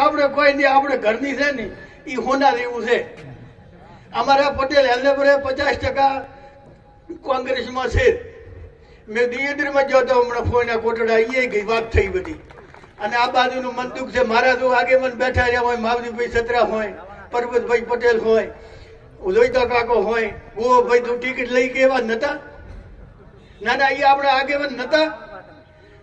આપણે કોઈ નહીં, આપણે ઘરની છે ને એ હોના જેવું છે. અમારા પટેલ હેલ્લેપુરે 50% કોંગ્રેસમાં છે. મેં દિયેદરમાં ગયો તો હમણાં ફોઈના કોટડા એ ગઈ વાત થઈ બધી. અને આ બાજુનું મનદુખ છે. મારા તો આગેવાન બેઠા રહ્યા હોય, માવજીભાઈ સત્રા હોય, પરબતભાઈ પટેલ હોય, ઉદયતા કાકો હોય, ગોભાઈ તો ટિકિટ લઈ કેવા નતા? ના ના, એ આપણા આગેવાન નતા.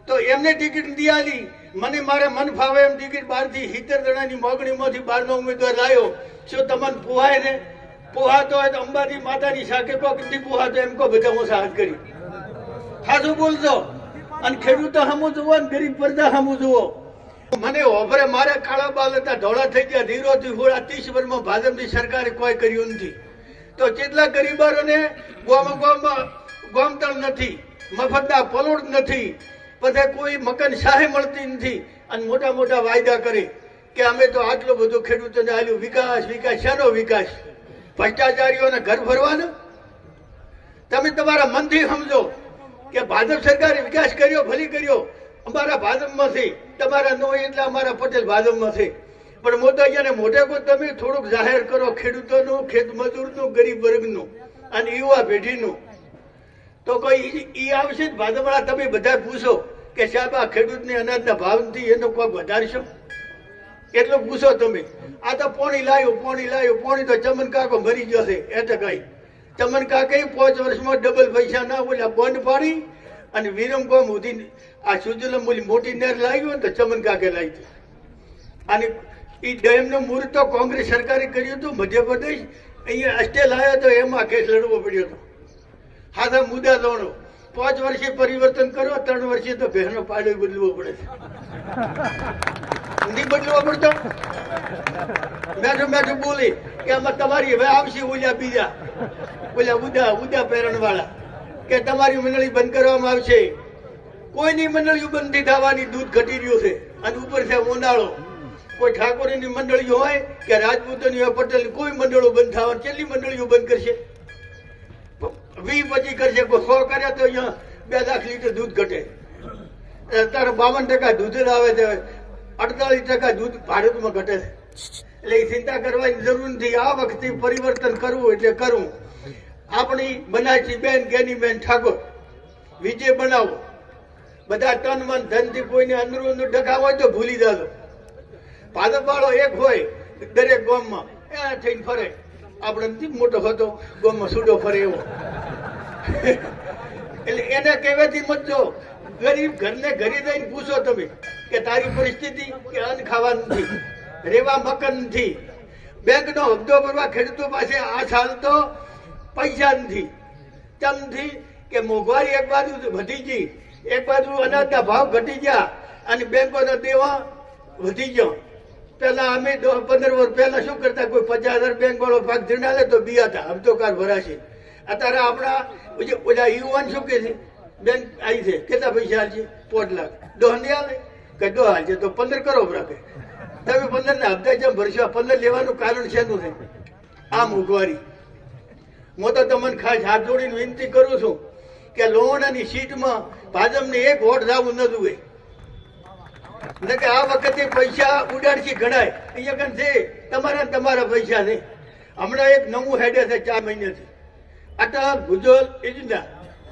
તો એમને ટિકિટ દિયાલી. મને મારે મન ફાવે એમ ટિકિટ 12 થી 70 જણાની મોગણીમાંથી 12નો ઉમેદવાર લાવ્યો. શું તમને પોહાય ને? પોહાતો હોય તો અંબાજી માતાની શાખે કોક નથી પોહાતો એમ કહો, બધા હું સાહસ કરી સાચું બોલજો. અને ખેડૂતો સામું જુઓ ને ગરીબ પ્રજા સામું જુઓ. મને ઓભરે મારે કાળા બાલ હતા, ધોળા થઈ ગયા, ધીરોથી હોળા 30 વર્ષમાં ભાજપની સરકારે કોઈ કર્યું નથી. તો કેટલા ગરીબોને ગોમતળ નથી, મફતના પલોડ નથી, પછી કોઈ મકાન સહાય મળતી નથી. અને મોટા મોટા વાયદા કરે કે અમે તો આટલો બધો ખેડૂતોને આલ્યું. વિકાસ વિકાસ શાનો વિકાસ? ભ્રષ્ટાચારીઓને ઘર ભરવાનો? તમે તમારા મનથી સમજો કે ભાજપ સરકારે વિકાસ કર્યો, ભલી કર્યો. અમારા ભાજપમાં છે, તમારા નો એટલે અમારા પટેલ ભાજપમાં છે. પણ મોટાને મોઢે કોઈ તમે થોડુંક જાહેર કરો ખેડૂતોનું, ખેત મજૂરનું, ગરીબ વર્ગનું અને યુવા પેઢીનું. તો કોઈ ઈ આવશે જ ભાજપવાળા. તમે બધા પૂછો કે સાહેબ આ ખેડૂતને અનાજના ભાવથી એનો કોઈ વધારશો? એટલું પૂછો તમે. આ તો પોણી લાવ્યું, પોણી તો ચમન કાકો મરી જશે એટલે કઈ. ચમન કાકે 5 વર્ષમાં ડબલ પૈસા ના બોલ્યા, બંધ પાડી અને વિરમગામ સુધી આ સુજલમ બોલી મોટી નહેર લાવ્યું ને તો ચમન કાકે લાવી. અને એ ડેમનું મુહૂર્ત તો કોંગ્રેસ સરકારે કર્યું હતું મધ્યપ્રદેશ. અહીંયા અસ્ટેલ આવ્યો તો એમાં કેસ લડવો પડ્યો હતો. હાથા મુદ્દા દોડો. 5 વર્ષે પરિવર્તન કરો, 3 વર્ષે તો બહેનો પાડો બદલવો પડે છે. નહીં બદલવો પડતો? મેઠું બોલી કે આમાં તમારી હવે આવશે ઓલ્યા બીજા ઉદા પેરણ વાળા કે તમારી મંડળી બંધ કરવામાં આવશે. કોઈની મંડળીઓ બંધ નથી થવાની. દૂધ ઘટી રહ્યું છે અને ઉપર છે ઉનાળો. કોઈ ઠાકોરની મંડળીઓ હોય કે રાજપૂતોની હોય, પટેલની, કોઈ મંડળો બંધ થવાની. કેટલી મંડળીઓ બંધ કરશે? 20-25 કરશે. 100 કર્યા તો અહીંયા 2 લાખ લીટર દૂધ ઘટે. અત્યારે 52% દૂધ જ આવે છે, 48% દૂધ ભારતમાં ઘટે છે. એટલે એ ચિંતા કરવાની જરૂર નથી. આ વખતે પરિવર્તન કરવું એટલે કરવું. આપણી બનાસી બેન, જ્ઞાનીબેન ઠાકોર વિજય બનાવો. બધા તન મન ધનથી કોઈને અંદરો ડખા હોય તો ભૂલી જાજો. ભાજપ વાળો એક હોય દરેક ગામમાં એ થઈને ફરે. આપણે નથી મોટો હતો ગામમાં સૂડો ફરે એવો. એટલે એને કહેવાથી મતજો. ગરીબ ઘરને ઘરે જઈને પૂછો તમે કે તારી પરિસ્થિતિ કે અન્ન ખાવાનું નથી, રેવા મકાન નથી, બેંકનો હપ્તો ભરવા ખેડૂતો પાસે આ સાલ તો પૈસા નથી. કેમ નથી? કે મોંઘવારી એક બાજુ વધી ગઈ, એક બાજુ અનાજના ભાવ ઘટી ગયા અને બેંકોના દેવા વધી ગયો. પેલા અમે 10-15 વર્ષ પહેલા શું કરતા? કોઈ 50,000 બેંક વાળો ભાગ ધીણા લે તો બિયાતા હપ્તોકાર ભરાશે. અત્યારે આપણા ઓલા યુવાન શું કે છે? બેંક આવી છે, કેટલા પૈસા હાલશે? 5 લાખ. 10 નહીં હાલે કે 10 હાલશે તો 15 કરોડ રાખે. તમે 15 ના હપ્તા જેમ ભરશો? 15 લેવાનું કારણ શેનું છે? આ મોંઘવારી. હું તો તમને ખાસ હાથ જોડીને વિનંતી કરું છું કે લોણાની સીટમાં ભાજપને 1 વોટ જવું ન જોઈએ. કે આ વખતે પૈસા ઉડાડશે ઘણાય. અહીંયા કન છે તમારા પૈસા છે. હમણાં એક નવું હેડે છે 4 મહિનાથી, અટલ ભુજલ યોજના.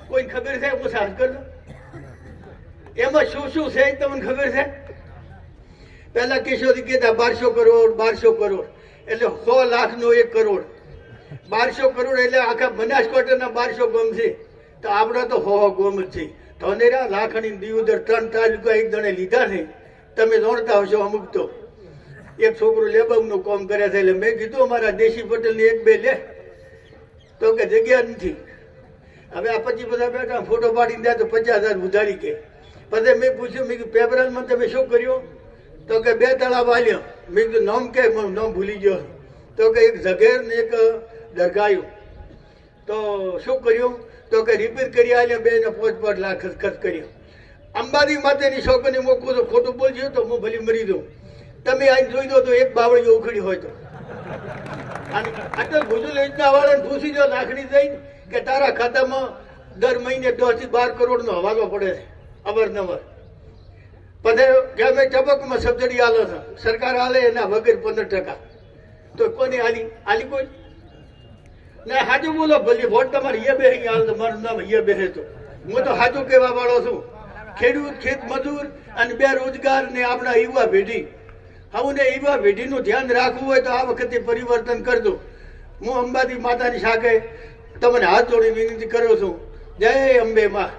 કોઈ ખબર છે? હું સાહસ કરું. એમાં શું શું છે તમને ખબર છે? પેલા કિશોરી કહેતા 1200 કરોડ એટલે 100 લાખનો 1 કરોડ. 1200 કરોડ એટલે આખા બનાસકાંઠાના 1200 ગામ છે. તો આપણા તો 100 ગામ જ છે. ધનેરા, લાખણી, દિયોદર 3 તાલુકા એક જણે લીધા છે. તમે જાણતા હશો. અમુક તો એક છોકરો લેબાવનું કામ કરે છે. એટલે મેં કીધું અમારા દેશી પટેલને 1-2 લે. તો કે જગ્યા નથી. હવે આ 25 બેઠા ફોટો પાડીને દે તો 50,000 ઉધારી કે. પછી મેં પૂછ્યું, મેં કીધું પેપરમાં તમે શું કર્યું? તો કે 2 તળાવ આલ્યો. મેં કીધું નામ કે? નામ ભૂલી ગયો. તો કે એક ઝઘેર ને એક દરગાયું. તો શું કર્યું? તો કે રિપેર કરી આલ્યા. 2 ને 5 લાખ ખર્ચ કર્યો. અંબાજી માટેની છોકરીને મોકલું તો ખોટું બોલજો તો હું ભલી મરી દઉં. તમે આઈને જોઈ દો તો એક બાવળી ઉખડી હોય તો. અને અટલ ભુજલ યોજના વાળાને પૂછી દો લાખણી જઈને કે તારા ખાતામાં દર મહિને 10 થી 12 કરોડનો હવાલો પડે છે અવારનવાર. પછી કે અમે ટબકમાં સબસિડી આલો છે, સરકાર આલે એના વગર 15%. તો કોની આલી કોઈ ને હાજુ બોલો ભલે વોટ તમારે એ બે હાલ મારું નામ એ બે તો હું તો હાજુ કહેવા વાળો છું. ખેડૂત, ખેત મજૂર અને બેરોજગાર ને આપણા યુવા પેઢી, આવું યુવા પેઢીનું ધ્યાન રાખવું હોય તો આ વખતે પરિવર્તન કરજો. હું અંબાજી માતાની સાકે તમને હાથ જોડી વિનંતી કરું છું. જય અંબે માં.